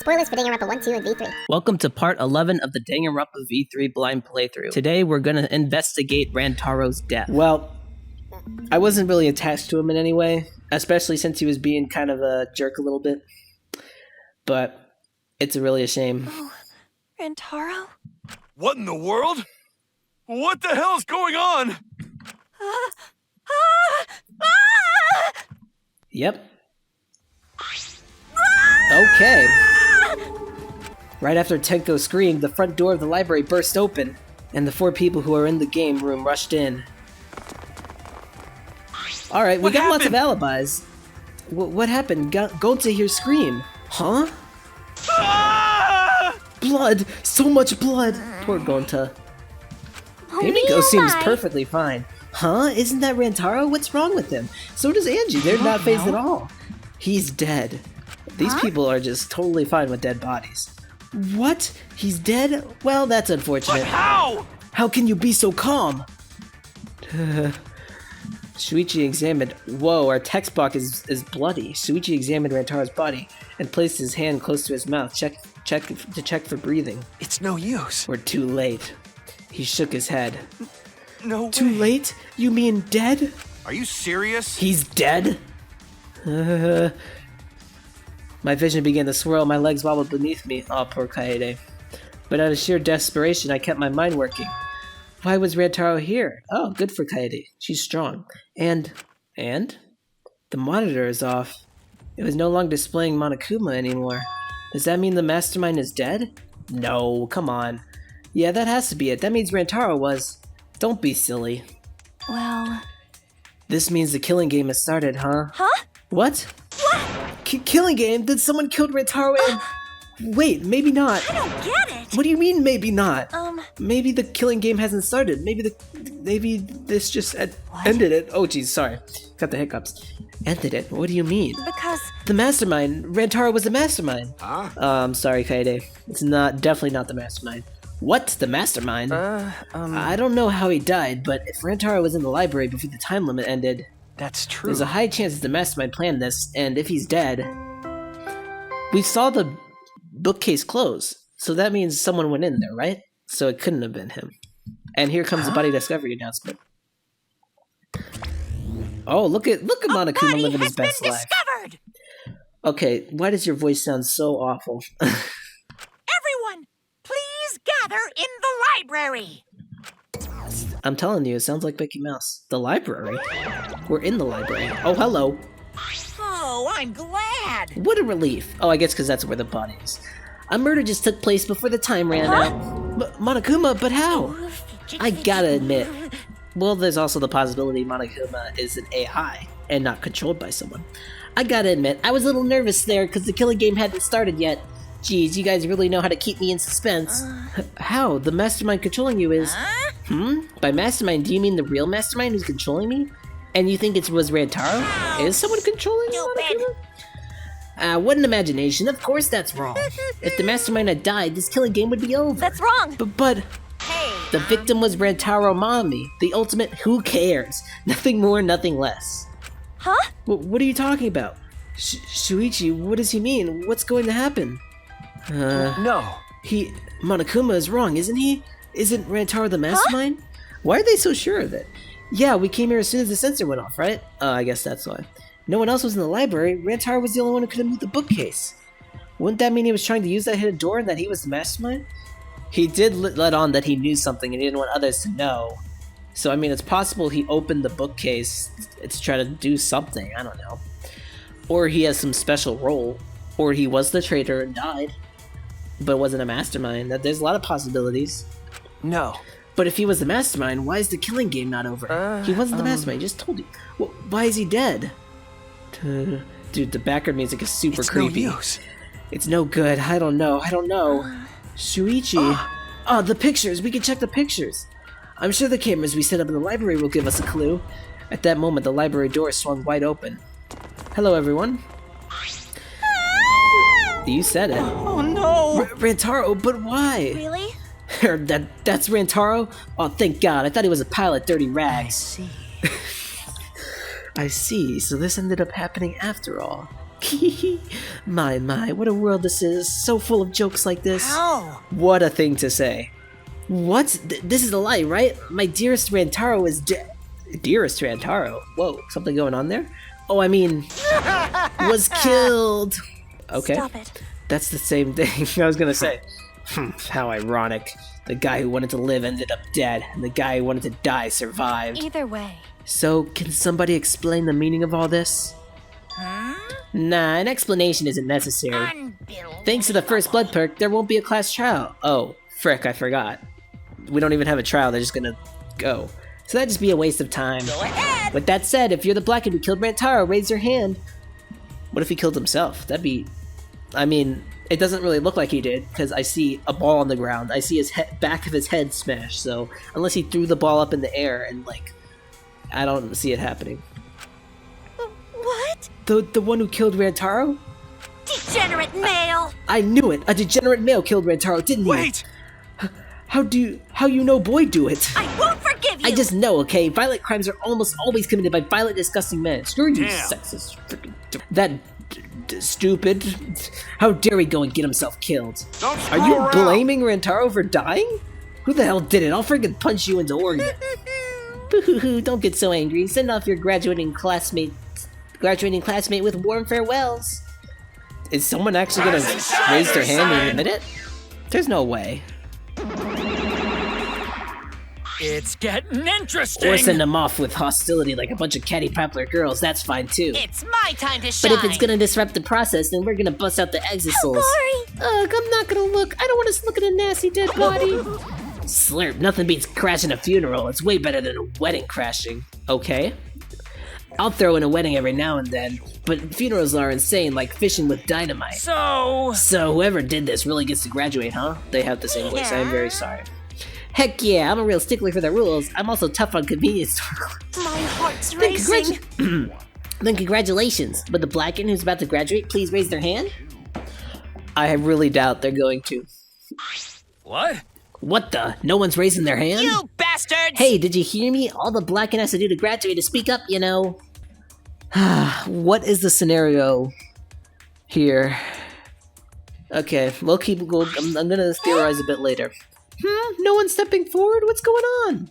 Spoilers for Danganronpa 1, 2, and V3. Welcome to part 11 of the Danganronpa V3 Blind playthrough. Today we're gonna investigate Rantaro's death. Well, I wasn't really attached to him in any way, especially since he was being kind of a jerk a little bit. But it's really a shame. Oh, Rantaro? What in the world? What the hell's going on? Yep. Okay. Right after Tenko screamed, the front door of the library burst open, and the 4 people who are in the game room rushed in. Alright, we got lots of alibis. What happened? Gonta here scream. Huh? Ah! Blood! So much blood! Poor Gonta. Himiko seems perfectly fine. Huh? Isn't that Rantaro? What's wrong with him? So does Angie. They're not phased at all. He's dead. These people are just totally fine with dead bodies. What? He's dead? Well, that's unfortunate. But how? How can you be so calm? Shuichi examined... Whoa, our text box is bloody. Shuichi examined Rantaro's body and placed his hand close to his mouth to check for breathing. It's no use. We're too late. He shook his head. No way. Too late? You mean dead? Are you serious? He's dead? My vision began to swirl, my legs wobbled beneath me. Oh, poor Kaede. But out of sheer desperation, I kept my mind working. Why was Rantaro here? Oh, good for Kaede. She's strong. And? The monitor is off. It was no longer displaying Monokuma anymore. Does that mean the mastermind is dead? No, come on. Yeah, that has to be it. That means Rantaro was. Don't be silly. Well... This means the killing game has started, huh? Huh? What? What? Killing game? Then someone killed Rantaro and... Wait, maybe not. I don't get it! What do you mean, maybe not? Maybe the killing game hasn't started. Maybe this just ended it. Oh, geez, sorry. Got the hiccups. Ended it? What do you mean? Because... The mastermind. Rantaro was the mastermind. Huh? I'm sorry, Kaede. It's definitely not the mastermind. What? The mastermind? I don't know how he died, but if Rantaro was in the library before the time limit ended... That's true. There's a high chance that the mastermind planned this, and if he's dead... We saw the bookcase close, so that means someone went in there, right? So it couldn't have been him. And here comes the body discovery announcement. Oh, look at Monokuma living his best life. Discovered! Okay, why does your voice sound so awful? Everyone, please gather in the library! I'm telling you, it sounds like Mickey Mouse. The library? We're in the library. Oh, hello. Oh, I'm glad! What a relief. Oh, I guess because that's where the body is. A murder just took place before the time ran out. Monokuma, but how? I gotta admit. Well, there's also the possibility Monokuma is an AI and not controlled by someone. I gotta admit, I was a little nervous there because the killing game hadn't started yet. Geez, you guys really know how to keep me in suspense. How? The mastermind controlling you is... By mastermind, do you mean the real mastermind who's controlling me? And you think it was Rantaro? Is someone controlling you? What an imagination. Of course that's wrong. If the mastermind had died, this killing game would be over. That's wrong! But... Hey! The victim was Rantaro Mami. The ultimate who cares. Nothing more, nothing less. Huh? What are you talking about? Shuichi, what does he mean? What's going to happen? No. Monokuma is wrong, isn't he? Isn't Rantaro the mastermind? Huh? Why are they so sure of it? Yeah, we came here as soon as the sensor went off, right? I guess that's why. No one else was in the library. Rantaro was the only one who could have moved the bookcase. Wouldn't that mean he was trying to use that hidden door and that he was the mastermind? He did let on that he knew something and he didn't want others to know. So, I mean, it's possible he opened the bookcase to try to do something. I don't know. Or he has some special role. Or he was the traitor and died. But wasn't a mastermind. There's a lot of possibilities. No. But if he was the mastermind, why is the killing game not over? He wasn't the mastermind, I just told you. Well, why is he dead? Dude, the background music is super creepy. No use. It's no good. I don't know. Shuichi. Oh, the pictures. We can check the pictures. I'm sure the cameras we set up in the library will give us a clue. At that moment, the library door swung wide open. Hello, everyone. You said it. Oh no! Rantaro, but why? Really? That's Rantaro? Oh, thank God. I thought he was a pilot, dirty rags. I see. I see. So this ended up happening after all. My, what a world this is. So full of jokes like this. How? What a thing to say. What? This is a lie, right? My dearest Rantaro is dead. Dearest Rantaro? Whoa, something going on there? Oh, I mean, was killed. Okay. Stop it. That's the same thing I was gonna say. How ironic. The guy who wanted to live ended up dead, and the guy who wanted to die survived. Either way. So, can somebody explain the meaning of all this? Nah, an explanation isn't necessary. Unbelievable. Thanks to the first blood perk, there won't be a class trial. Oh, frick, I forgot. We don't even have a trial, they're just gonna go. So that'd just be a waste of time. Go ahead. With that said, if you're the Blackened who killed Rantaro, raise your hand. What if he killed himself? That'd be... I mean, it doesn't really look like he did, because I see a ball on the ground. I see his back of his head smashed, so unless he threw the ball up in the air and, like, I don't see it happening. What? The one who killed Rantaro? Degenerate male! I knew it! A degenerate male killed Rantaro, didn't he? Wait! How you know boy do it? I won't forgive you! I just know, okay? Violent crimes are almost always committed by violent, disgusting men. Screw you, Damn. sexist freaking... That... stupid. How dare he go and get himself killed? Don't Are screw you around. blaming Rantaro for dying? Who the hell did it? I'll freaking punch you into organ. Boo-hoo-hoo, don't get so angry. Send off your graduating classmate with warm farewells. Is someone actually gonna raise their hand and admit it? There's no way. It's getting interesting. Or send them off with hostility like a bunch of catty popular girls, that's fine too. It's my time to shine. But if it's gonna disrupt the process, then we're gonna bust out the exit souls. Lori! Ugh, I'm not gonna look. I don't want to look at a nasty dead body. Slurp, nothing beats crashing a funeral. It's way better than a wedding crashing. Okay. I'll throw in a wedding every now and then, but funerals are insane, like fishing with dynamite. So, whoever did this really gets to graduate, huh? They have the same voice. I am very sorry. Heck yeah, I'm a real stickler for the rules. I'm also tough on convenience store. My heart's Then, racing. then congratulations. But the Blackened who's about to graduate, please raise their hand. I really doubt they're going to. what? What the? No one's raising their hand? You bastards! Hey, did you hear me? All the Blackened has to do to graduate is speak up, you know. What is the scenario here? Okay, we'll keep going. I'm gonna theorize a bit later. No one's stepping forward? What's going on?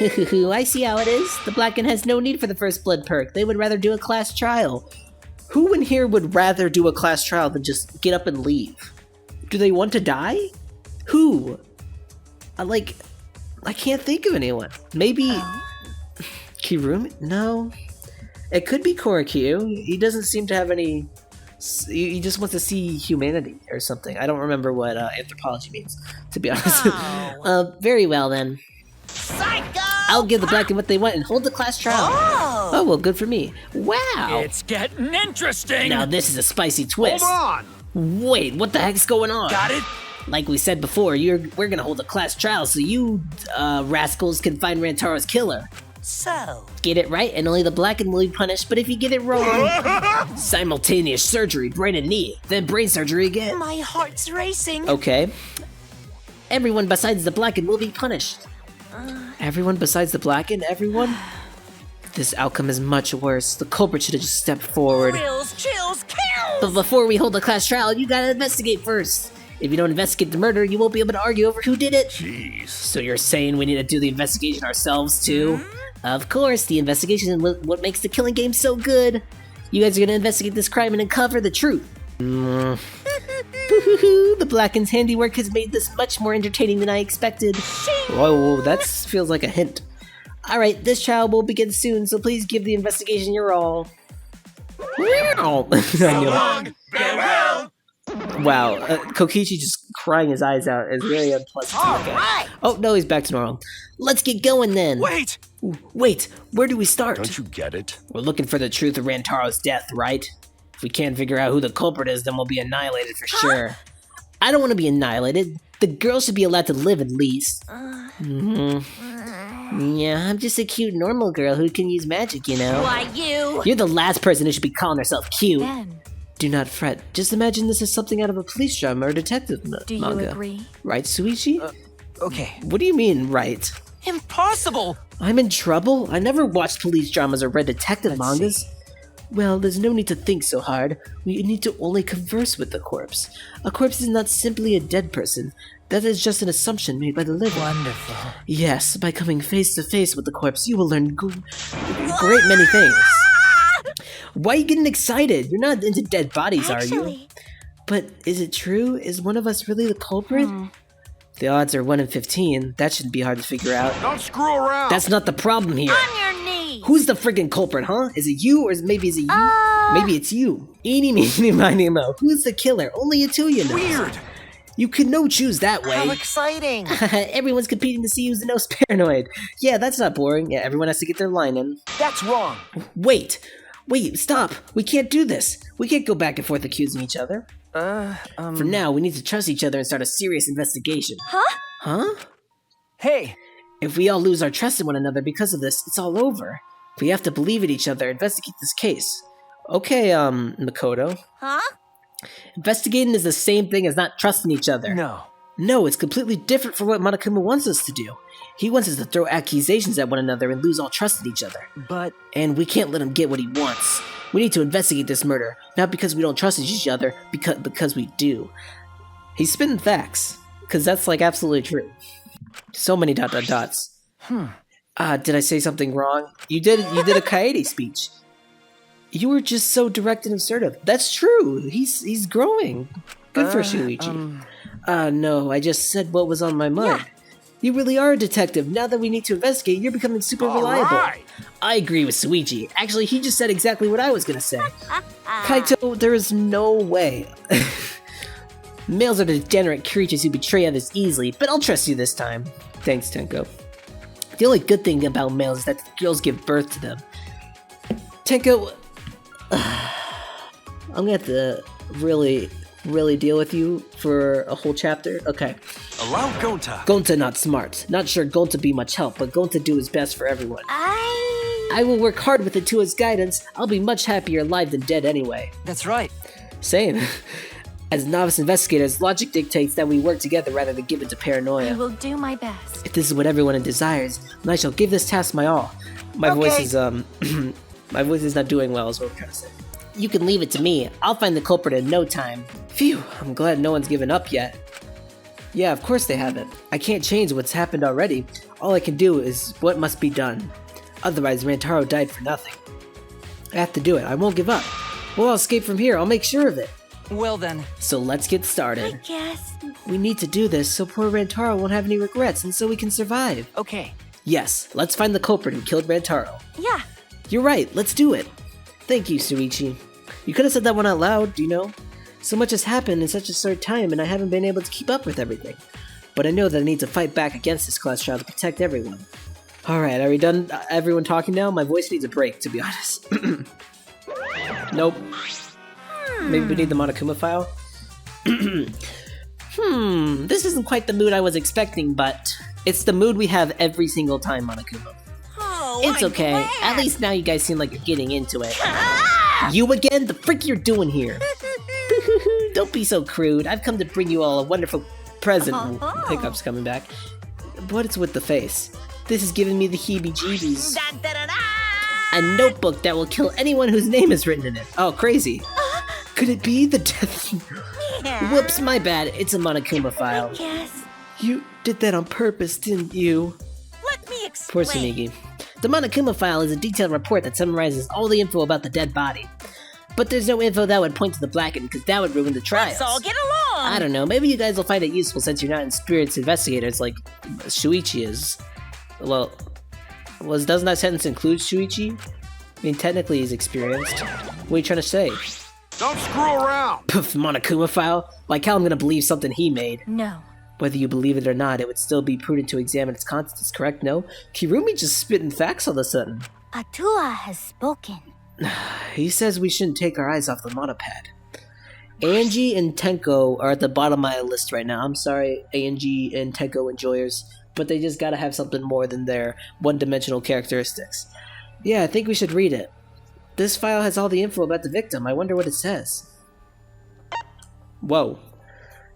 I see how it is. The Blackened has no need for the first blood perk. They would rather do a class trial. Who in here would rather do a class trial than just get up and leave? Do they want to die? Who? I can't think of anyone. Maybe Kirumi? No. It could be Korakyu. He doesn't seem to have any... He just wants to see humanity or something. I don't remember what anthropology means, to be honest. Very well then. Psycho! I'll give the Blackened what they want and hold the class trial. Oh, well, good for me. Wow. It's getting interesting. Now this is a spicy twist. Hold on! Wait, what the heck's going on? Got it? Like we said before, we're gonna hold a class trial so you rascals can find Rantaro's killer. So, Get it right and only the Blackened will be punished, but if you get it wrong, simultaneous surgery, brain and knee, then brain surgery again. My heart's racing. Okay. Everyone besides the Blackened will be punished. Everyone besides the Blackened? Everyone? This outcome is much worse. The culprit should have just stepped forward. thrills, chills, kills! But before we hold the class trial, you gotta investigate first. If you don't investigate the murder, you won't be able to argue over who did it. Jeez. So you're saying we need to do the investigation ourselves too? Of course, the investigation is what makes the killing game so good. You guys are gonna investigate this crime and uncover the truth. The Blackened's handiwork has made this much more entertaining than I expected. Whoa, that feels like a hint. Alright, this trial will begin soon, so please give the investigation your all. I knew it. Farewell! Wow, Kokichi just crying his eyes out is very unpleasant to look at. Alright! Oh, no, he's back to normal. Let's get going then. Wait! Wait, where do we start? Don't you get it? We're looking for the truth of Rantaro's death, right? If we can't figure out who the culprit is, then we'll be annihilated for sure. I don't want to be annihilated. The girl should be allowed to live at least. Yeah, I'm just a cute normal girl who can use magic, you know? Why, you? You're the last person who should be calling herself cute. Ben, Do not fret. Just imagine this is something out of a police drama or detective do you manga. agree? Right, Suichi? Okay. What do you mean, right? Impossible. I'm in trouble? I never watched police dramas or read detective mangas. Well, there's no need to think so hard. We need to only converse with the corpse. A corpse is not simply a dead person. That is just an assumption made by the living. Wonderful. Yes, by coming face to face with the corpse, you will learn great many things. Why are you getting excited? You're not into dead bodies, are you? Actually, But is it true? Is one of us really the culprit? The odds are 1 in 15. That shouldn't be hard to figure out. Don't screw around! That's not the problem here. on your knees. Who's the friggin' culprit, huh? Is it you, or is it you? Maybe it's you. Eeny, meeny, miny, mo. Who's the killer? Only you two you know. Weird! You can no choose that How way. exciting. Everyone's competing to see who's the most paranoid. Yeah, that's not boring. Yeah, everyone has to get their line in. That's wrong. Wait, stop. We can't do this. We can't go back and forth accusing each other. For now, we need to trust each other and start a serious investigation. Huh? Hey, If we all lose our trust in one another because of this, it's all over. We have to believe in each other, investigate this case. Okay, Makoto. Huh? Investigating is the same thing as not trusting each other. no. No, it's completely different from what Monokuma wants us to do. He wants us to throw accusations at one another and lose all trust in each other. But And we can't let him get what he wants. We need to investigate this murder, not because we don't trust each other, because we do. He's spitting facts, because that's like absolutely true. So many ... dots. Did I say something wrong? You did a Kaede speech. You were just so direct and assertive. That's true. He's growing. Good for Shuichi. No, I just said what was on my mind. You really are a detective. Now that we need to investigate, you're becoming super reliable. Alright! I agree with Suichi. Actually, he just said exactly what I was gonna say. Kaito, there is no way. Males are degenerate creatures who betray others easily, but I'll trust you this time. Thanks, Tenko. The only good thing about males is that the girls give birth to them. Tenko, I'm gonna have to really deal with you for a whole chapter. Okay. Allow Gonta. Gonta not smart. Not sure Gonta be much help, but Gonta do his best for everyone. I will work hard with Atua's guidance. I'll be much happier alive than dead anyway. that's right. Same. As novice investigators, logic dictates that we work together rather than give it to I paranoia. will do my best. If this is what everyone desires, then I shall give this task my all. My voice Okay. is my voice is not doing well is what I'm trying to say. You can leave it to me. I'll find the culprit in no time. Phew, I'm glad no one's given up yet. Yeah, of course they haven't. I can't change what's happened already. All I can do is what must be done. Otherwise, Rantaro died for nothing. I have to do it. I won't give up. We'll all escape from here. I'll make sure of it. Well then, So let's get started. Yes. We need to do this so poor Rantaro won't have any regrets and so we can survive. okay. Yes, let's find the culprit who killed Rantaro. Yeah. You're right, let's do it. Thank you, Suichi. You could have said that one out loud, do you know? So much has happened in such a short time and I haven't been able to keep up with everything. But I know that I need to fight back against this class trial to protect everyone. Alright, are we done everyone talking now? My voice needs a break, to be honest. Nope. Maybe we need the Monokuma file? This isn't quite the mood I was expecting, but it's the mood we have every single time, Monokuma. Oh, It's I'm okay. glad. At least now you guys seem like you're getting into it. You again? The frick you're doing here? Don't be so crude. I've come to bring you all a wonderful present. Hiccup's coming back. What is with the face? This is giving me the heebie-jeebies. A notebook that will kill anyone whose name is written in it. Oh, crazy. Could it be the death? Whoops, my bad. It's a Monokuma file. Yes. You did that on purpose, didn't you? Let me explain. Poor Tsunigi. The Monokuma file is a detailed report that summarizes all the info about the dead body. But there's no info that would point to the blackened, because that would ruin the trials. Let's all get along. I don't know, maybe you guys will find it useful since you're not experienced investigators like Shuichi is. Well, doesn't that sentence include Shuichi? I mean, technically he's experienced. What are you trying to say? Don't screw around! Poof, Monokuma file? Like how I'm gonna believe something he made. No. Whether you believe it or not, it would still be prudent to examine its contents, correct? No? Kirumi just spitting facts all of a sudden. Atua has spoken. He says we shouldn't take our eyes off the monopad. Angie and Tenko are at the bottom of my list right now. I'm sorry, Angie and Tenko enjoyers, but they just gotta have something more than their one-dimensional characteristics. Yeah, I think we should read it. This file has all the info about the victim. I wonder what it says. Whoa.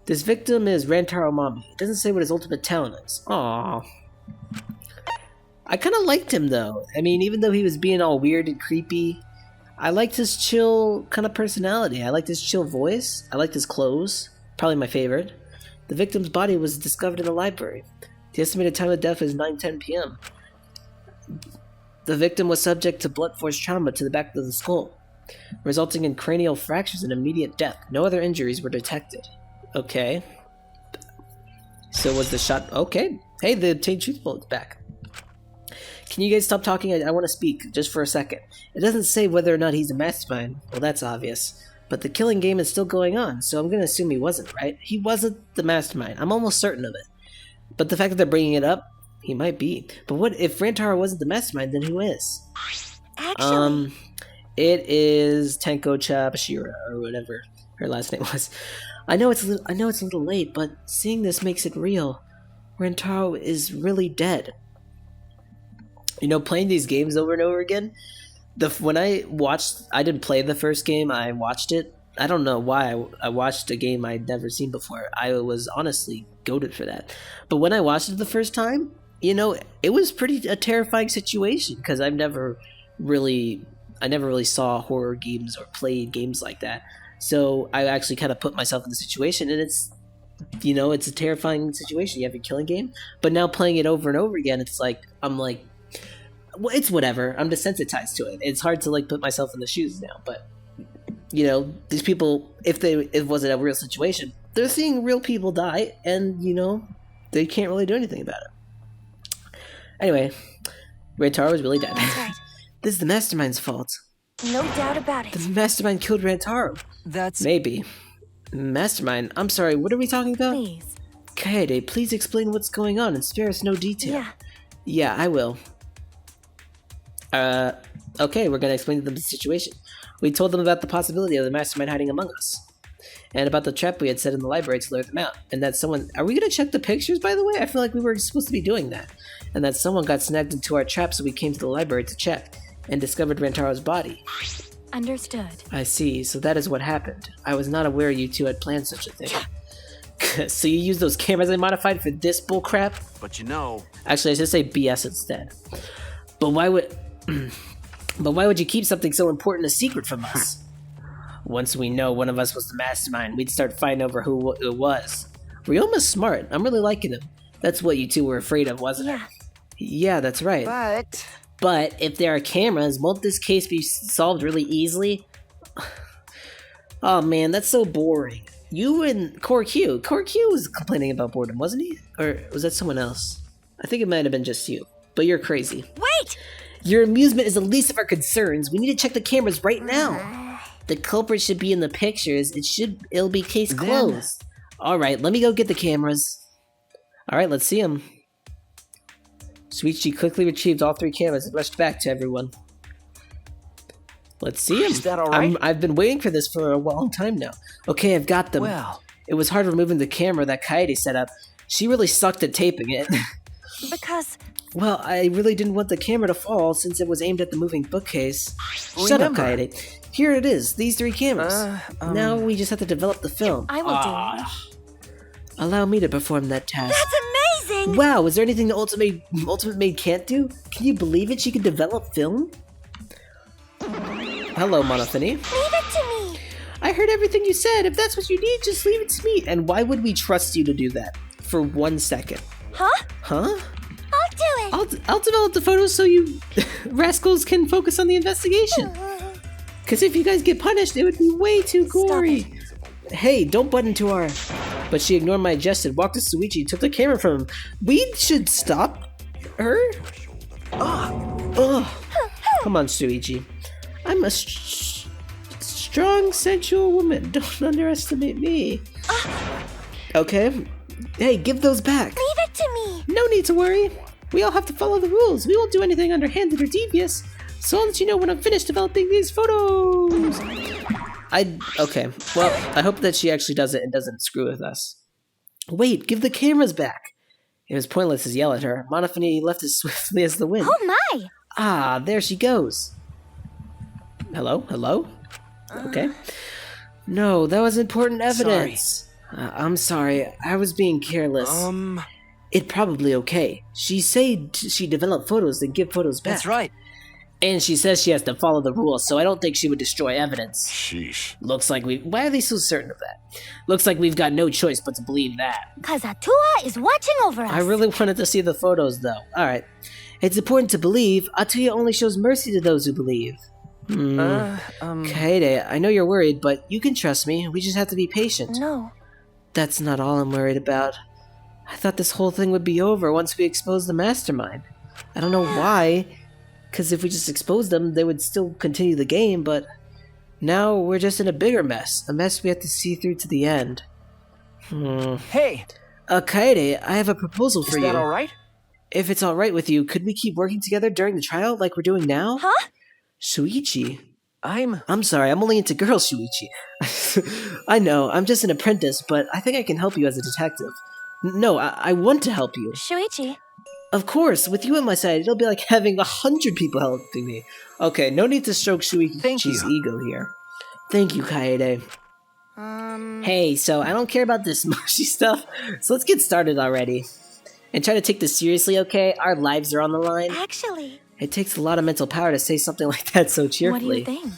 This victim is Rantaro Mami. It doesn't say what his ultimate talent is. Aww. I kind of liked him though. I mean, even though he was being all weird and creepy, I liked his chill kind of personality. I liked his chill voice. I liked his clothes. Probably my favorite. The victim's body was discovered in the library. The estimated time of death is 9:10 p.m. The victim was subject to blunt force trauma to the back of the skull, resulting in cranial fractures and immediate death. No other injuries were detected. Okay. So was the shot... Okay. Hey, the obtained truth bullet's back. Can you guys stop talking? I want to speak, just for a second. It doesn't say whether or not he's a mastermind. Well, that's obvious. But the killing game is still going on, so I'm going to assume he wasn't, right? He wasn't the mastermind. I'm almost certain of it. But the fact that they're bringing it up, he might be. But what if Rantaro wasn't the mastermind, then who is? Actually, It is Tenko-cha Bashira, or whatever her last name was. I know it's a little late, but seeing this makes it real. Rantaro is really dead. You know, playing these games over and over again, when I didn't play the first game, I watched it. I don't know why I watched a game I'd never seen before. I was honestly goated for that. But when I watched it the first time, you know, it was a terrifying situation, because I never really saw horror games or played games like that. So I actually kind of put myself in the situation, and it's a terrifying situation. You have your killing game, but now playing it over and over again, I'm like, well, it's whatever. I'm desensitized to it. It's hard to put myself in the shoes now, but these people, if it wasn't a real situation, they're seeing real people die, and they can't really do anything about it. Anyway, Rantaro was really dead. That's right. This is the mastermind's fault. No doubt about The it. mastermind killed Rantaro. That's... Maybe. Mastermind? I'm sorry, what are we talking about? Please. Kaede, please explain what's going on and spare us no detail. Yeah. Yeah, I will. Okay, we're gonna explain to them the situation. We told them about the possibility of the mastermind hiding among us, and about the trap we had set in the library to lure them out, and that someone... Are we gonna check the pictures, by the way? I feel like we were supposed to be doing that. And that someone got snagged into our trap, so we came to the library to check, and discovered Rantaro's body. Understood. I see, so that is what happened. I was not aware you two had planned such a thing. So you used those cameras I modified for this bullcrap? But Actually, I should say BS instead. But why would you keep something so important a secret from us? Once we know one of us was the mastermind, we'd start fighting over who it was. Ryoma's smart. I'm really liking him. That's what you two were afraid of, wasn't it? Yeah, that's right. But if there are cameras, won't this case be solved really easily? Oh man, that's so boring. You and Q was complaining about boredom, wasn't he? Or was that someone else? I think it might have been just you. But you're crazy. Wait! Your amusement is the least of our concerns. We need to check the cameras right now. The culprit should be in the pictures. It'll be case closed. Alright, let me go get the cameras. Alright, let's see them. Suichi quickly retrieved all 3 cameras and rushed back to everyone. Let's see them. Is that alright? I've been waiting for this for a long time now. Okay, I've got them. Well... It was hard removing the camera that Kaede set up. She really sucked at taping it. Because... Well, I really didn't want the camera to fall since it was aimed at the moving bookcase. Shut up, Kaede. Here it is, these 3 cameras. Now we just have to develop the film. I will do it. Allow me to perform that task. That's amazing! Wow, is there anything the Ultimate Maid can't do? Can you believe it? She can develop film? Hello, Monophony. Leave it to me! I heard everything you said. If that's what you need, just leave it to me. And why would we trust you to do that? For 1 second. Huh? Huh? I'll do it! I'll develop the photos so you rascals can focus on the investigation. Because if you guys get punished, it would be way too gory. Hey, don't butt into our... But she ignored my suggestion, walked to Suichi, and took the camera from him. We should stop her? Ugh. Come on, Suichi. I'm a strong, sensual woman. Don't underestimate me. Okay. Hey, give those back. Leave it to me! No need to worry. We all have to follow the rules. We won't do anything underhanded or devious. So I'll let you know when I'm finished developing these photos. Okay. Well, I hope that she actually does it and doesn't screw with us. Wait, give the cameras back. It was pointless to yell at her. Monophony left as swiftly as the wind. Oh my! Ah, there she goes. Hello? Hello? Okay. No, that was important evidence. I'm sorry. I was being careless. It's probably okay. She said she developed photos, then give photos back. That's right. And she says she has to follow the rules, so I don't think she would destroy evidence. Sheesh. Looks like why are they so certain of that? Looks like we've got no choice but to believe that. Cause Atua is watching over us. I really wanted to see the photos, though. Alright. It's important to believe. Atuya only shows mercy to those who believe. Kaede, I know you're worried, but you can trust me. We just have to be patient. No. That's not all I'm worried about. I thought this whole thing would be over once we exposed the mastermind. I don't know why, because if we just exposed them, they would still continue the game, but now we're just in a bigger mess. A mess we have to see through to the end. Hey, Kaede, I have a proposal for you. is that alright? If it's alright with you, could we keep working together during the trial like we're doing now? Huh? Shuichi. I'm sorry, I'm only into girls, Shuichi. I know, I'm just an apprentice, but I think I can help you as a detective. No, I want to help you. Shuichi. Of course, with you at my side, it'll be like having 100 people helping me. Okay, no need to stroke Shuichi's ego here. Thank you, Kaede. Hey, so I don't care about this mushy stuff, so let's get started already. And try to take this seriously, okay? Our lives are on the line. Actually. It takes a lot of mental power to say something like that so cheerfully. What do you think?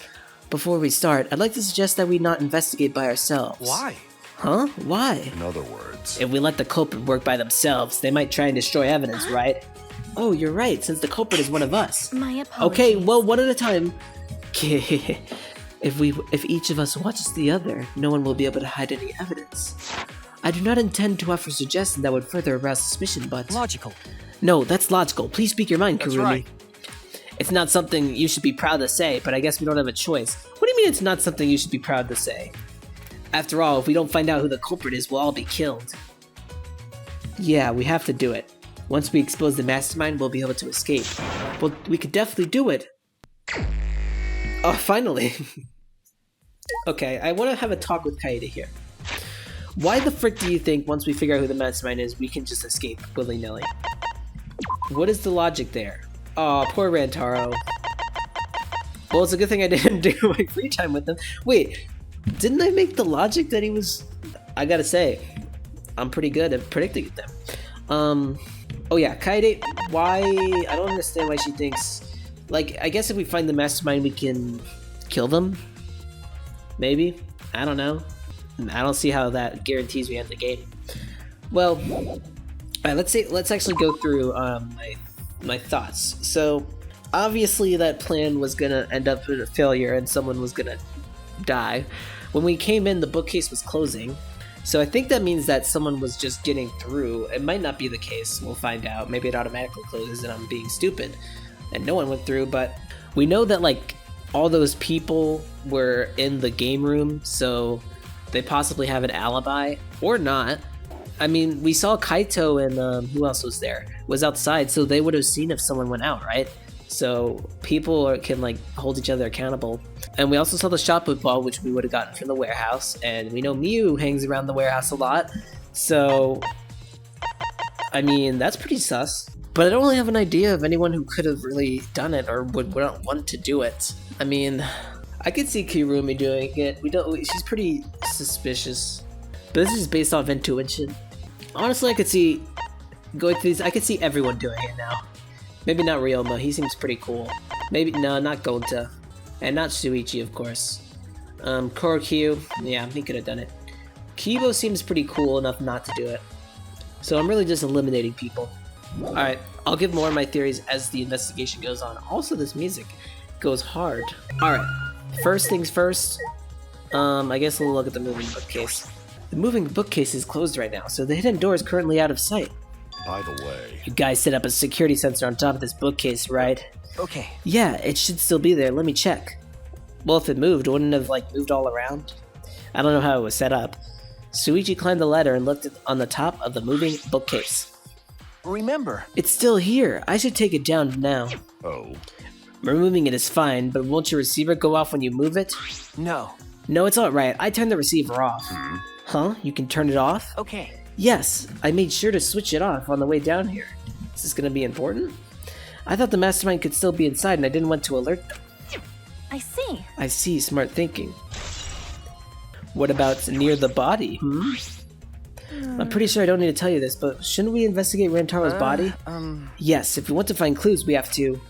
Before we start, I'd like to suggest that we not investigate by ourselves. Why? Huh? Why? In other words. If we let the culprit work by themselves, they might try and destroy evidence, right? Oh, you're right, since the culprit is one of us. My apologies. Okay, well, one at a time. If each of us watches the other, no one will be able to hide any evidence. I do not intend to offer suggestions that would further arouse suspicion, but... logical. No, that's logical. Please speak your mind, That's Kurumi. right. It's not something you should be proud to say, but I guess we don't have a choice. What do you mean it's not something you should be proud to say? After all, if we don't find out who the culprit is, we'll all be killed. Yeah, we have to do it. Once we expose the mastermind, we'll be able to escape. Well, we could definitely do it. Oh, finally. Okay, I want to have a talk with Kaede here. Why the frick do you think once we figure out who the mastermind is, we can just escape willy-nilly? What is the logic there? Aw, poor Rantaro. Well, it's a good thing I didn't do my free time with him. Wait, didn't I make the logic that he was... I gotta say, I'm pretty good at predicting them. Oh yeah, Kaede, why... I don't understand why she thinks... Like, I guess if we find the mastermind, we can kill them? Maybe? I don't know. I don't see how that guarantees we end the game. Well, alright, let's actually go through my thoughts. So, obviously that plan was gonna end up in a failure and someone was gonna die. When we came in, the bookcase was closing. So I think that means that someone was just getting through. It might not be the case, we'll find out. Maybe it automatically closes and I'm being stupid. And no one went through, but we know that like all those people were in the game room, so they possibly have an alibi, or not. I mean, we saw Kaito and who else was there? Was outside, so they would have seen if someone went out, right? So people can like hold each other accountable. And we also saw the shot put ball, which we would have gotten from the warehouse, and we know Miu hangs around the warehouse a lot, so I mean, that's pretty sus. But I don't really have an idea of anyone who could have really done it or would want to do it. I mean, I could see Kurumi doing it. She's pretty suspicious. But this is based off intuition. Honestly, I could see going through these. I could see everyone doing it now. Maybe not Ryoma. He seems pretty cool. Maybe no, not Gonta, and not Shuichi, of course. Korokyu, yeah, he could have done it. Kibo seems pretty cool enough not to do it. So I'm really just eliminating people. Alright, I'll give more of my theories as the investigation goes on. Also, this music goes hard. Alright, first things first, I guess we'll look at the moving bookcase. The moving bookcase is closed right now, so the hidden door is currently out of sight. By the way... You guys set up a security sensor on top of this bookcase, right? Okay. Yeah, it should still be there. Let me check. Well, if it moved, wouldn't it have, like, moved all around? I don't know how it was set up. Shuichi climbed the ladder and looked on the top of the moving bookcase. Remember. It's still here. I should take it down now. Oh. Removing it is fine, but won't your receiver go off when you move it? No. No, it's alright. I turned the receiver off. Huh? You can turn it off? Okay. Yes, I made sure to switch it off on the way down here. Is this gonna be important? I thought the mastermind could still be inside and I didn't want to alert them. I see. I see, smart thinking. What about near the body, I'm pretty sure I don't need to tell you this, but shouldn't we investigate Rantaro's body? Yes, if we want to find clues, we have to...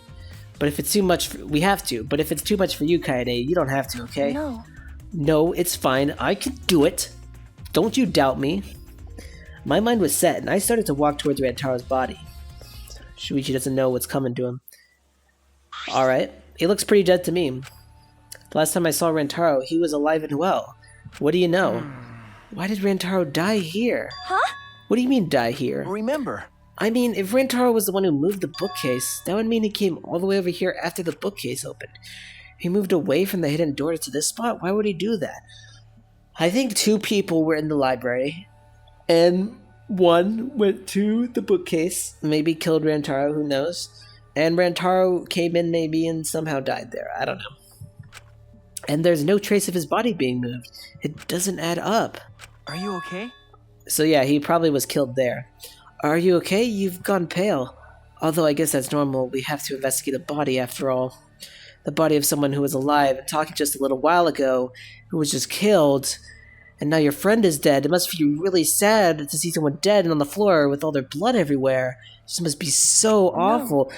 But if it's too much, we have to. But if it's too much for you, Kaede, you don't have to, okay? No. No, it's fine. I can do it. Don't you doubt me. My mind was set, and I started to walk towards Rantaro's body. Shuichi doesn't know what's coming to him. Alright, he looks pretty dead to me. The last time I saw Rantaro, he was alive and well. What do you know? Why did Rantaro die here? Huh? What do you mean, die here? Remember. I mean, if Rantaro was the one who moved the bookcase, that would mean he came all the way over here after the bookcase opened. He moved away from the hidden door to this spot? Why would he do that? I think 2 people were in the library, and 1 went to the bookcase, maybe killed Rantaro, who knows? And Rantaro came in maybe and somehow died there, I don't know. And there's no trace of his body being moved. It doesn't add up. Are you okay? So yeah, he probably was killed there. Are you okay? You've gone pale. Although I guess that's normal, we have to investigate a body after all. The body of someone who was alive and talking just a little while ago, who was just killed, and now your friend is dead. It must feel really sad to see someone dead and on the floor with all their blood everywhere. This must be so awful.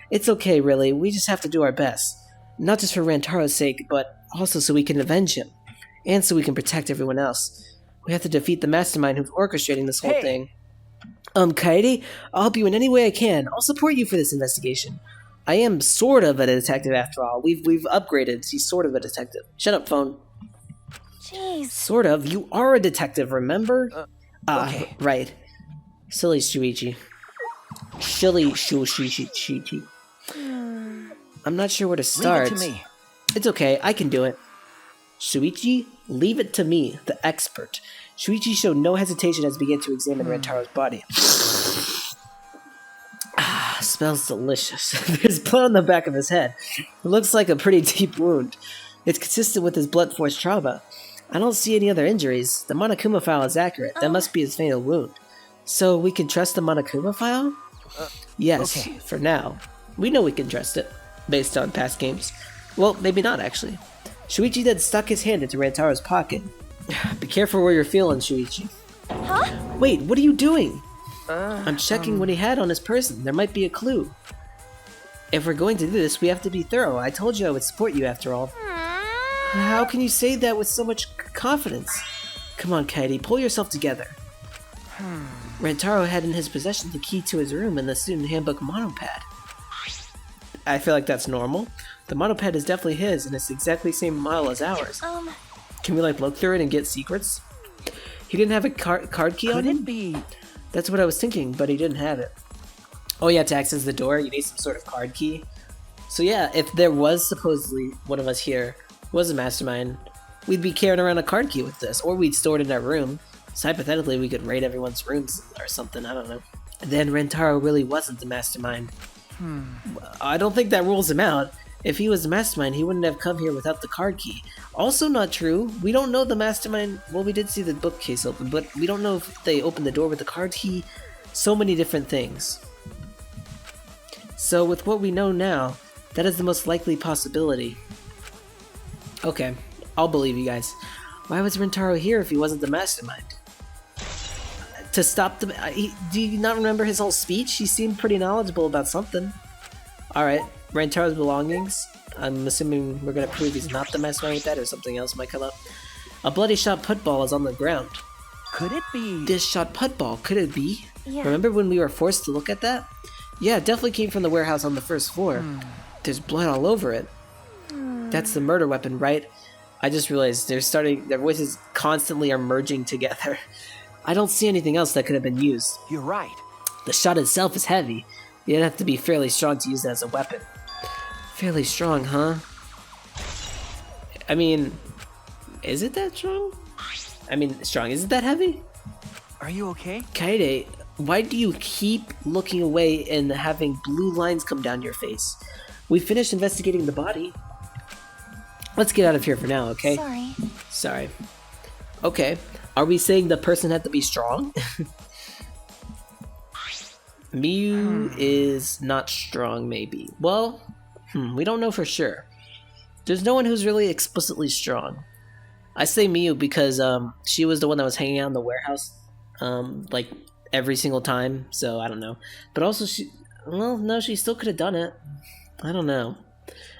It's okay, really. We just have to do our best. Not just for Rantaro's sake, but also so we can avenge him. And so we can protect everyone else. We have to defeat the mastermind who's orchestrating this whole thing. Kaede, I'll help you in any way I can. I'll support you for this investigation. I am sort of a detective after all. We've upgraded. He's sort of a detective. Shut up, phone. Jeez. Sort of. You are a detective, remember? Okay. Right. Silly Shuichi. Silly Shuichi. I'm not sure where to start. Leave it to me. It's okay, I can do it. Shuichi, leave it to me, the expert. Shuichi showed no hesitation as he began to examine Rantaro's body. Smells delicious. There's blood on the back of his head. It looks like a pretty deep wound. It's consistent with his blunt force trauma. I don't see any other injuries. The Monokuma file is accurate. That must be his fatal wound. So we can trust the Monokuma file? Yes, okay. For now. We know we can trust it, based on past games. Well, maybe not, actually. Shuichi then stuck his hand into Rantaro's pocket. Be careful where you're feeling, Shuichi. Huh? Wait, what are you doing? I'm checking what he had on his person. There might be a clue. If we're going to do this, we have to be thorough. I told you I would support you after all. How can you say that with so much confidence? Come on, Kaede, pull yourself together. Rantaro had in his possession the key to his room and the student handbook monopad. I feel like that's normal. The monopad is definitely his, and it's exactly the same model as ours. Can we, look through it and get secrets? He didn't have a card key on Could him? it be? That's what I was thinking, but he didn't have it. Oh yeah, to access the door, you need some sort of card key. So yeah, if there was supposedly one of us here was a mastermind, we'd be carrying around a card key with this, or we'd store it in our room. So hypothetically, we could raid everyone's rooms or something, I don't know. Then Rantaro really wasn't the mastermind. I don't think that rules him out. If he was the mastermind, he wouldn't have come here without the card key. Also not true. We don't know the mastermind. Well, we did see the bookcase open, but we don't know if they opened the door with the card key. So many different things. So with what we know now, that is the most likely possibility. Okay, I'll believe you guys. Why was Rantaro here if he wasn't the mastermind? To stop the... do you not remember his whole speech? He seemed pretty knowledgeable about something. Alright, Rantaro's belongings. I'm assuming we're gonna prove he's not the mastermind with that, or something else might come up. A bloody shot put ball is on the ground. Could it be? This shot put ball, could it be? Yeah. Remember when we were forced to look at that? Yeah, it definitely came from the warehouse on the first floor. There's blood all over it. That's the murder weapon, right? I just realized their voices constantly are merging together. I don't see anything else that could have been used. You're right. The shot itself is heavy. You'd have to be fairly strong to use it as a weapon. Fairly strong, huh? I mean, is it that strong? I mean, strong. Is it that heavy? Are you okay? Kaede, why do you keep looking away and having blue lines come down your face? We finished investigating the body. Let's get out of here for now, okay? Sorry. Okay. Are we saying the person had to be strong? Miyu is not strong, maybe. Well, we don't know for sure. There's no one who's really explicitly strong. I say Miyu because she was the one that was hanging out in the warehouse like every single time, so I don't know. But also she still could have done it. I don't know.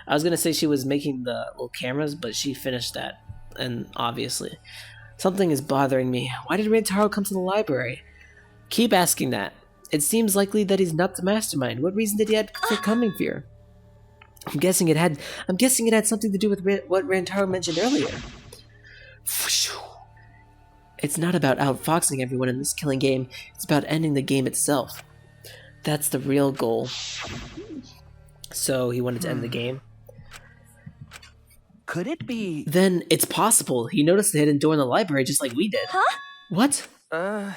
I was gonna say she was making the little cameras, but she finished that. And obviously. Something is bothering me. Why did Rantaro come to the library? Keep asking that. It seems likely that he's not the mastermind. What reason did he have for coming here? I'm guessing it had something to do with what Rantaro mentioned earlier. It's not about outfoxing everyone in this killing game. It's about ending the game itself. That's the real goal. So he wanted to end the game. Could it be? Then it's possible he noticed the hidden door in the library just like we did. Huh? What?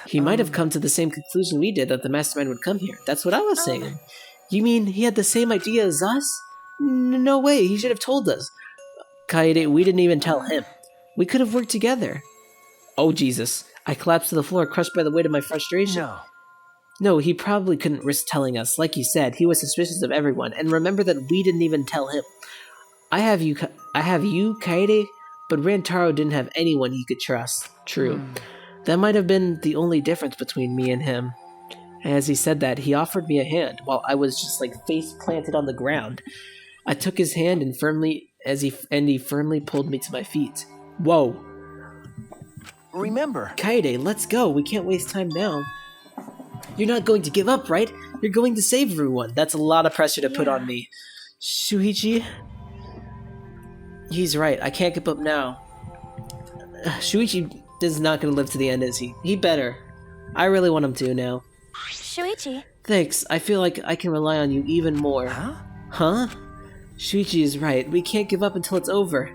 He might have come to the same conclusion we did, that the mastermind would come here. That's what I was saying. You mean he had the same idea as us? No way, he should have told us. Kaede, we didn't even tell him. We could have worked together. Oh Jesus. I collapsed to the floor, crushed by the weight of my frustration. No, he probably couldn't risk telling us. Like you said, he was suspicious of everyone. And remember that we didn't even tell him. I have you, Kaede, but Rantaro didn't have anyone he could trust. True. That might have been the only difference between me and him. As he said that, he offered me a hand while I was just like face planted on the ground. I took his hand and he firmly pulled me to my feet. Whoa. Remember. Kaede, let's go. We can't waste time now. You're not going to give up, right? You're going to save everyone. That's a lot of pressure to put on me. Shuichi? He's right. I can't give up now. Shuichi is not going to live to the end, is he? He better. I really want him to now. Shuichi. Thanks. I feel like I can rely on you even more. Huh? Shuichi is right. We can't give up until it's over.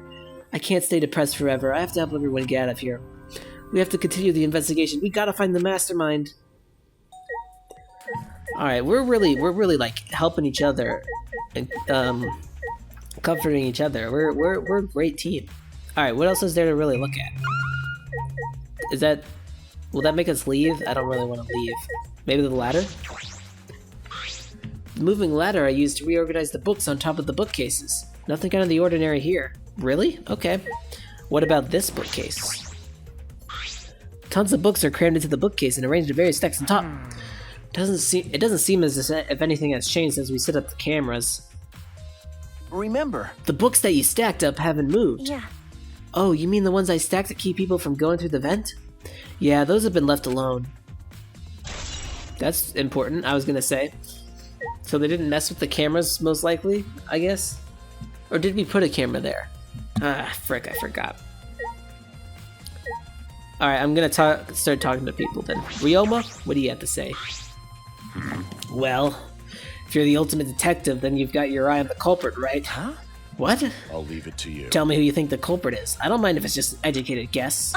I can't stay depressed forever. I have to help everyone get out of here. We have to continue the investigation. We gotta find the mastermind. Alright, we're really like helping each other and comforting each other. We're a great team. Alright, what else is there to really look at? Will that make us leave? I don't really want to leave. Maybe the ladder? The moving ladder I used to reorganize the books on top of the bookcases. Nothing out of the ordinary here. Really? Okay. What about this bookcase? Tons of books are crammed into the bookcase and arranged in various stacks on top. It doesn't seem as if anything has changed since we set up the cameras. Remember. The books that you stacked up haven't moved. Yeah. Oh, you mean the ones I stacked to keep people from going through the vent? Yeah, those have been left alone. That's important, I was gonna say. So they didn't mess with the cameras, most likely, I guess? Or did we put a camera there? Ah, frick, I forgot. Alright, I'm gonna start talking to people then. Ryoma, what do you have to say? Well, if you're the ultimate detective, then you've got your eye on the culprit, right? Huh? What? I'll leave it to you. Tell me who you think the culprit is. I don't mind if it's just an educated guess.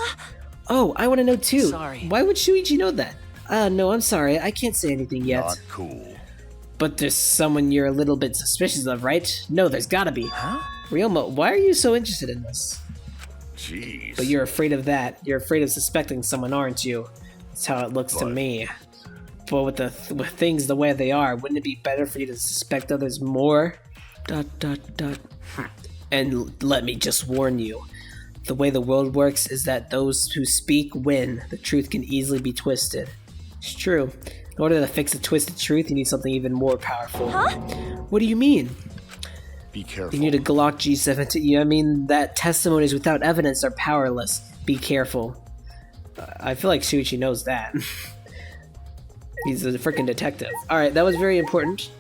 Oh, I want to know too. Sorry. Why would Shuichi know that? No, I'm sorry. I can't say anything yet. Not cool. But there's someone you're a little bit suspicious of, right? No, there's gotta be. Huh? Ryoma, why are you so interested in this? Jeez. But you're afraid of that. You're afraid of suspecting someone, aren't you? That's how it looks to me. But with things the way they are, wouldn't it be better for you to suspect others more? ... And let me just warn you. The way the world works is that those who speak win. The truth can easily be twisted. It's true. In order to fix a twisted truth, you need something even more powerful. Huh? What do you mean? Be careful. You need a Glock G17. I mean that testimonies without evidence are powerless. Be careful. I feel like Shuichi knows that. He's a freaking detective. Alright, that was very important.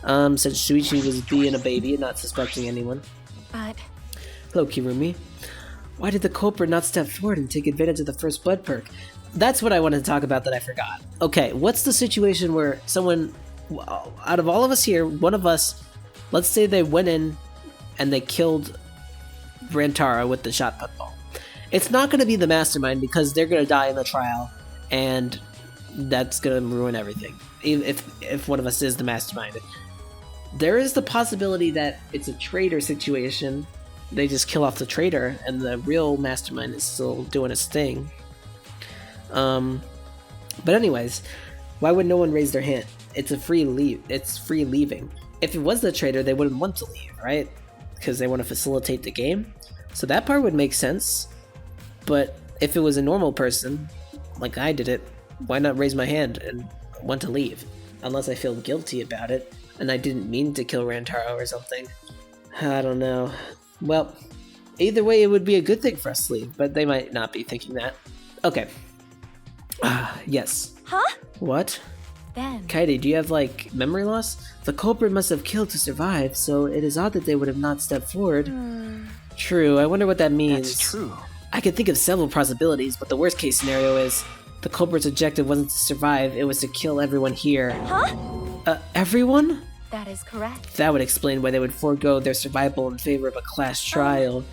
Since Shuichi was being a baby and not suspecting anyone. But Hello, Kirumi. Why did the culprit not step forward and take advantage of the first blood perk? That's what I wanted to talk about that I forgot. Okay, what's the situation where someone, out of all of us here, one of us, let's say they went in and they killed Rantaro with the shot put ball. It's not going to be the mastermind because they're going to die in the trial, and that's going to ruin everything. If one of us is the mastermind. There is the possibility that it's a traitor situation. They just kill off the traitor, and the real mastermind is still doing his thing. But anyways, why would no one raise their hand? It's a free leave. It's free leaving. If it was the traitor, they wouldn't want to leave, right? Because they want to facilitate the game. So that part would make sense. But if it was a normal person, like I did it, why not raise my hand and want to leave? Unless I feel guilty about it. and I didn't mean to kill Rantaro or something. I don't know. Well, either way, it would be a good thing for us to leave, but they might not be thinking that. Okay. Yes. Huh? What? Ben. Kaede, do you have, like, memory loss? The culprit must have killed to survive, so it is odd that they would have not stepped forward. True, I wonder what that means. That's true. I can think of several possibilities, but the worst case scenario is the culprit's objective wasn't to survive, it was to kill everyone here. Huh? Everyone? That is correct. That would explain why they would forego their survival in favor of a class trial.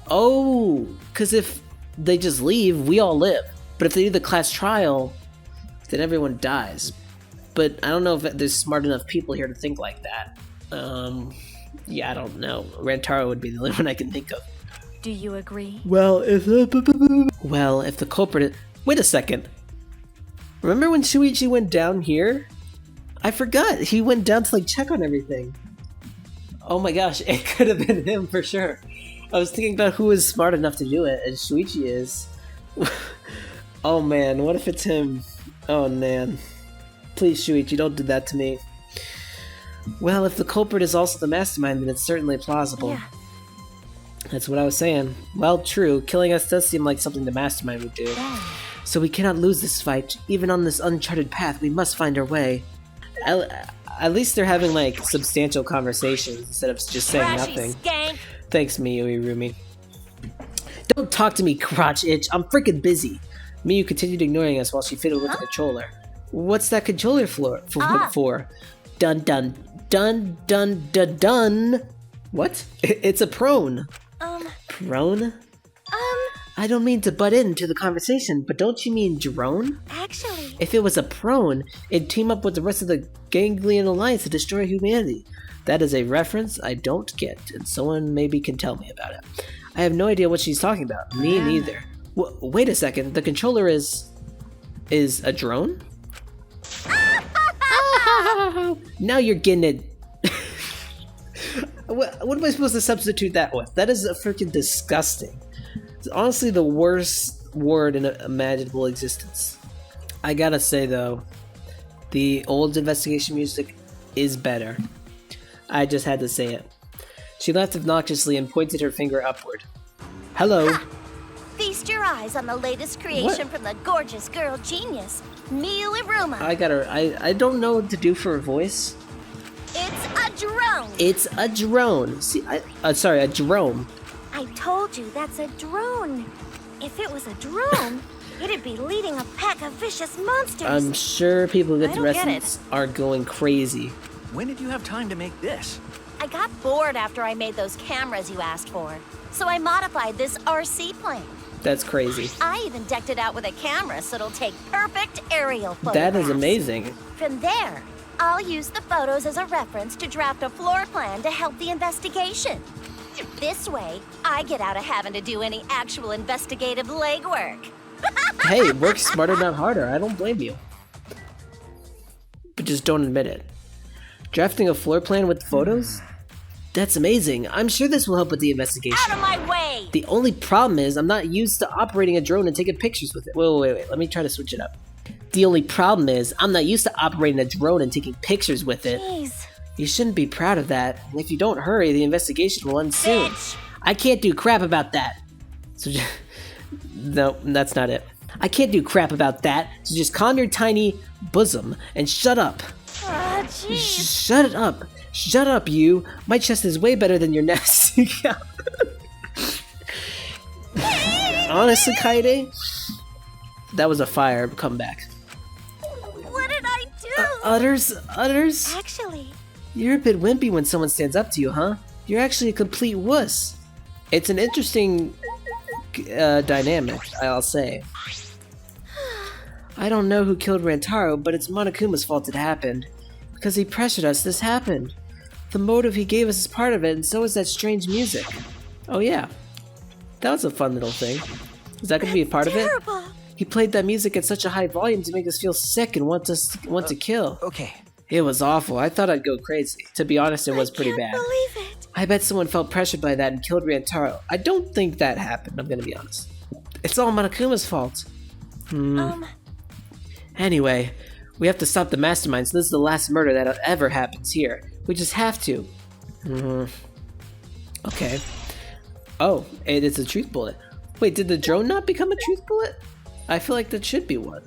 Oh, because if they just leave, we all live. But if they do the class trial, then everyone dies. But I don't know if there's smart enough people here to think like that. Yeah, I don't know. Rantaro would be the only one I can think of. Do you agree? Well, if the culprit... Wait a second. Remember when Shuichi went down here? I forgot. He went down to, like, check on everything. Oh my gosh, it could have been him for sure. I was thinking about who was smart enough to do it, and Shuichi is. Oh man, what if it's him? Oh man. Please, Shuichi, don't do that to me. Well, if the culprit is also the mastermind, then it's certainly plausible. Yeah. That's what I was saying. Well, true, killing us does seem like something the mastermind would do. Ben. So we cannot lose this fight. Even on this uncharted path, we must find our way. At least they're having, like, substantial conversations instead of just saying nothing. Skank. Thanks, Miyu Irumi. Don't talk to me, crotch itch. I'm freaking busy. Miyu continued ignoring us while she fiddled with the controller. What's that controller for? Dun dun dun dun dun dun. What? It's a prone. Prone? I don't mean to butt into the conversation, but don't you mean drone? Actually. If it was a prone, it'd team up with the rest of the Ganglion Alliance to destroy humanity. That is a reference I don't get, and someone maybe can tell me about it. I have no idea what she's talking about. Me neither. Wait a second, the controller is a drone? Now you're getting it. What am I supposed to substitute that with? That is freaking disgusting. It's honestly the worst word in imaginable existence. I gotta say though, the old investigation music is better. I just had to say it. She laughed obnoxiously and pointed her finger upward. Hello. Feast your eyes on the latest creation from the gorgeous girl genius, Miyu Iruma. I don't know what to do for a voice. It's a drone. It's a drone. See, sorry, a drone. I told you that's a drone. If it was a drone, it'd be leading a pack of vicious monsters. I'm sure people who get I the don't get reference are going crazy. When did you have time to make this? I got bored after I made those cameras you asked for, so I modified this RC plane. That's crazy. I even decked it out with a camera so it'll take perfect aerial photographs. That is amazing. From there, I'll use the photos as a reference to draft a floor plan to help the investigation. This way, I get out of having to do any actual investigative legwork. Hey, work smarter, not harder. I don't blame you. But just don't admit it. Drafting a floor plan with photos? That's amazing. I'm sure this will help with the investigation. Out of my way! The only problem is I'm not used to operating a drone and taking pictures with it. Wait. Let me try to switch it up. The only problem is I'm not used to operating a drone and taking pictures with it. Jeez. You shouldn't be proud of that. If you don't hurry, the investigation will end soon. Bitch. I can't do crap about that. So just... No, that's not it. I can't do crap about that. So just calm your tiny bosom and shut up. Oh, jeez. Shut it up. Shut up, you. My chest is way better than your nasty cow. Honestly, Kaede, that was a fire comeback. What did I do? Utters? Actually, You're a bit wimpy when someone stands up to you, huh? You're actually a complete wuss. It's an interesting dynamic, I'll say. I don't know who killed Rantaro, but it's Monokuma's fault it happened. Because he pressured us, this happened. The motive he gave us is part of it, and so is that strange music. Oh yeah. That was a fun little thing. Is that going to be a part of it? terrible. He played that music at such a high volume to make us feel sick and want to kill. Okay. It was awful. I thought I'd go crazy. To be honest, it was pretty I bad. can't believe it. I bet someone felt pressured by that and killed Rantaro. I don't think that happened, I'm gonna be honest. It's all Monokuma's fault. Anyway, we have to stop the mastermind, so this is the last murder that ever happens here. We just have to. Okay. Oh, and it's a truth bullet. Wait, did the drone not become a truth bullet? I feel like that should be one.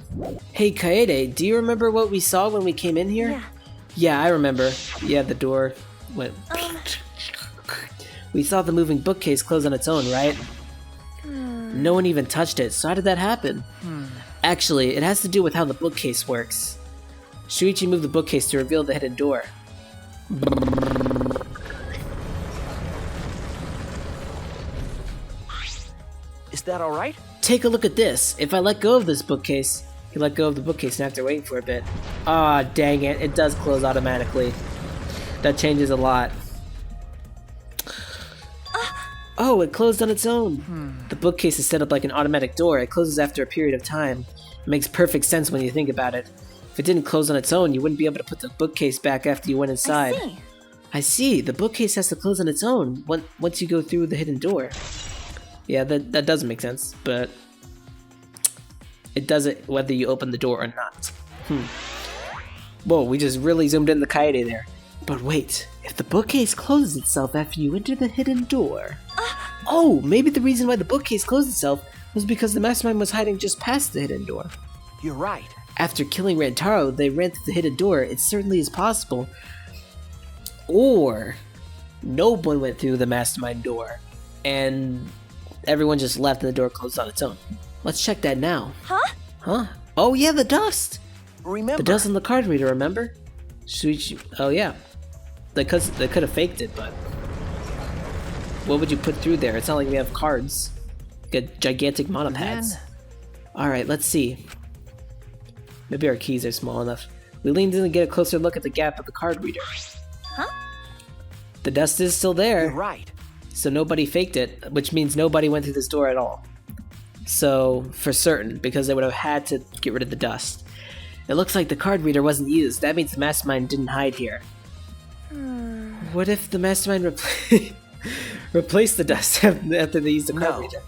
Hey, Kaede, do you remember what we saw when we came in here? Yeah. Yeah, I remember. Yeah, the door went... We saw the moving bookcase close on its own, right? No one even touched it, so how did that happen? Actually, it has to do with how the bookcase works. Shuichi moved the bookcase to reveal the hidden door. Is that all right? Take a look at this. If I let go of this bookcase, you let go of the bookcase and after waiting for a bit. Ah, dang it. It does close automatically. That changes a lot. Oh, it closed on its own. The bookcase is set up like an automatic door. It closes after a period of time. It makes perfect sense when you think about it. If it didn't close on its own, you wouldn't be able to put the bookcase back after you went inside. I see. The bookcase has to close on its own once you go through the hidden door. Yeah, that doesn't make sense, but it does it whether you open the door or not. Whoa, we just really zoomed in the Kaede there. But wait, if the bookcase closes itself after you enter the hidden door... Oh, maybe the reason why the bookcase closed itself was because the mastermind was hiding just past the hidden door. You're right. After killing Rantaro, they ran through the hidden door. It certainly is possible. Or no one went through the mastermind door, and everyone just left and the door closed on its own. Let's check that now. Huh? Oh yeah, the dust! Remember. The dust on the card reader, remember? Oh yeah. They could have faked it, but... What would you put through there? It's not like we have cards. Like gigantic monopads. Alright, let's see. Maybe our keys are small enough. We leaned in to get a closer look at the gap of the card reader. The dust is still there. You're right. So nobody faked it, which means nobody went through this door at all. So, for certain, because they would have had to get rid of the dust. It looks like the card reader wasn't used. That means the mastermind didn't hide here. What if the mastermind replaced the dust after they used the card reader?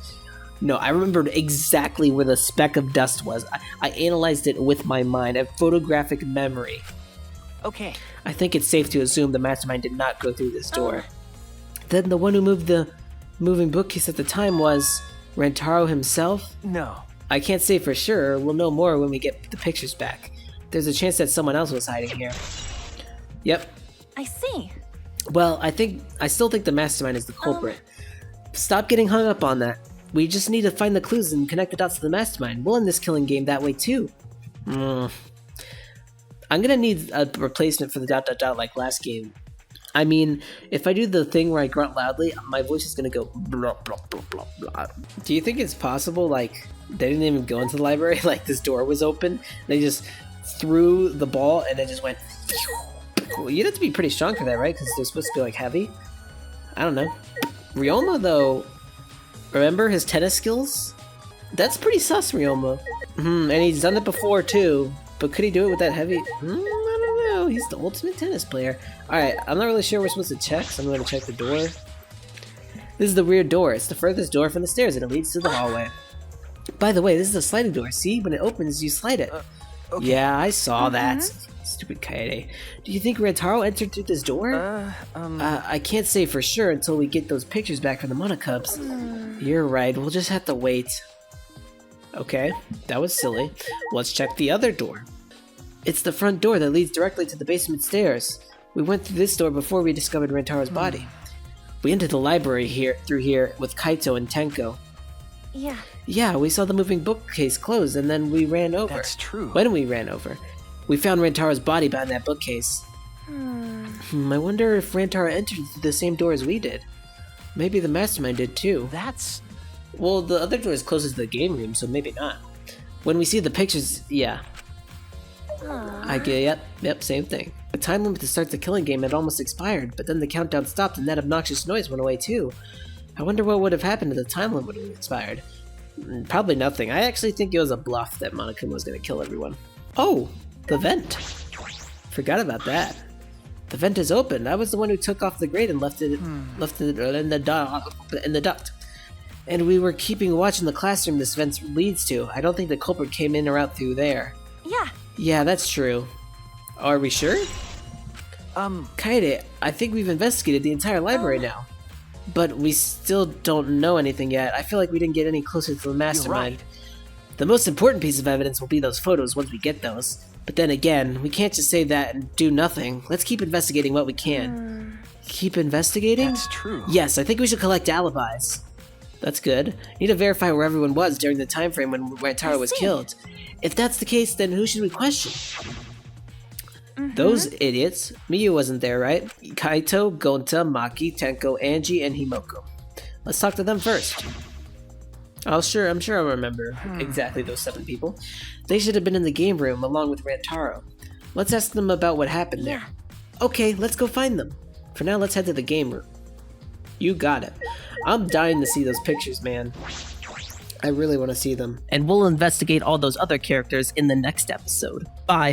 No, I remembered exactly where the speck of dust was. I analyzed it with my mind, a photographic memory. Okay. I think it's safe to assume the mastermind did not go through this door. Then the one who moved the moving bookcase at the time was Rantaro himself? No. I can't say for sure. We'll know more when we get the pictures back. There's a chance that someone else was hiding here. Yep. I see. Well, I still think the mastermind is the culprit. Stop getting hung up on that. We just need to find the clues and connect the dots to the mastermind. We'll end this killing game that way too. I'm gonna need a replacement for the ... like last game. I mean, if I do the thing where I grunt loudly, my voice is gonna go blah blah blah blah blah. Do you think it's possible, like, they didn't even go into the library, like this door was open, they just threw the ball and it just went... Well, you'd have to be pretty strong for that, right? Because they're supposed to be, like, heavy? I don't know. Ryoma, though, remember his tennis skills? That's pretty sus, Ryoma. And he's done it before, too. But could he do it with that heavy? I don't know. He's the ultimate tennis player. Alright, I'm not really sure we're supposed to check, so I'm going to check the door. This is the weird door. It's the furthest door from the stairs, and it leads to the hallway. By the way, this is a sliding door. See? When it opens, you slide it. Okay. Yeah, I saw that. Stupid Kaede. Do you think Rantaro entered through this door? I can't say for sure until we get those pictures back from the Monocubs. You're right, we'll just have to wait. Okay, that was silly. Let's check the other door. It's the front door that leads directly to the basement stairs. We went through this door before we discovered Rantaro's body. We entered the library through here with Kaito and Tenko. Yeah. Yeah, we saw the moving bookcase close and then we ran over. That's true. When we ran over. We found Rantaro's body behind that bookcase. I wonder if Rantaro entered through the same door as we did. Maybe the mastermind did too. That's... Well, the other door is closest to the game room, so maybe not. When we see the pictures, yeah. I get, yep, same thing. The time limit to start the killing game had almost expired, but then the countdown stopped and that obnoxious noise went away too. I wonder what would have happened if the time limit had expired. Probably nothing. I actually think it was a bluff that Monokuma was going to kill everyone. Oh! The vent. Forgot about that. The vent is open. I was the one who took off the grate and left it in the duct. And we were keeping watch in the classroom this vent leads to. I don't think the culprit came in or out through there. Yeah. Yeah, that's true. Are we sure? Kaede, I think we've investigated the entire library now. But we still don't know anything yet. I feel like we didn't get any closer to the mastermind. right. The most important piece of evidence will be those photos once we get those. But then again, we can't just say that and do nothing. Let's keep investigating what we can. Keep investigating? That's true. Yes, I think we should collect alibis. That's good. Need to verify where everyone was during the time frame when Rantaro was killed. If that's the case, then who should we question? Those idiots. Miyu wasn't there, right? Kaito, Gonta, Maki, Tenko, Angie, and Himoko. Let's talk to them first. I'm sure I'll remember exactly those 7 people. They should have been in the game room along with Rantaro. Let's ask them about what happened there. Okay, let's go find them. For now, let's head to the game room. You got it. I'm dying to see those pictures, man. I really want to see them. And we'll investigate all those other characters in the next episode. Bye.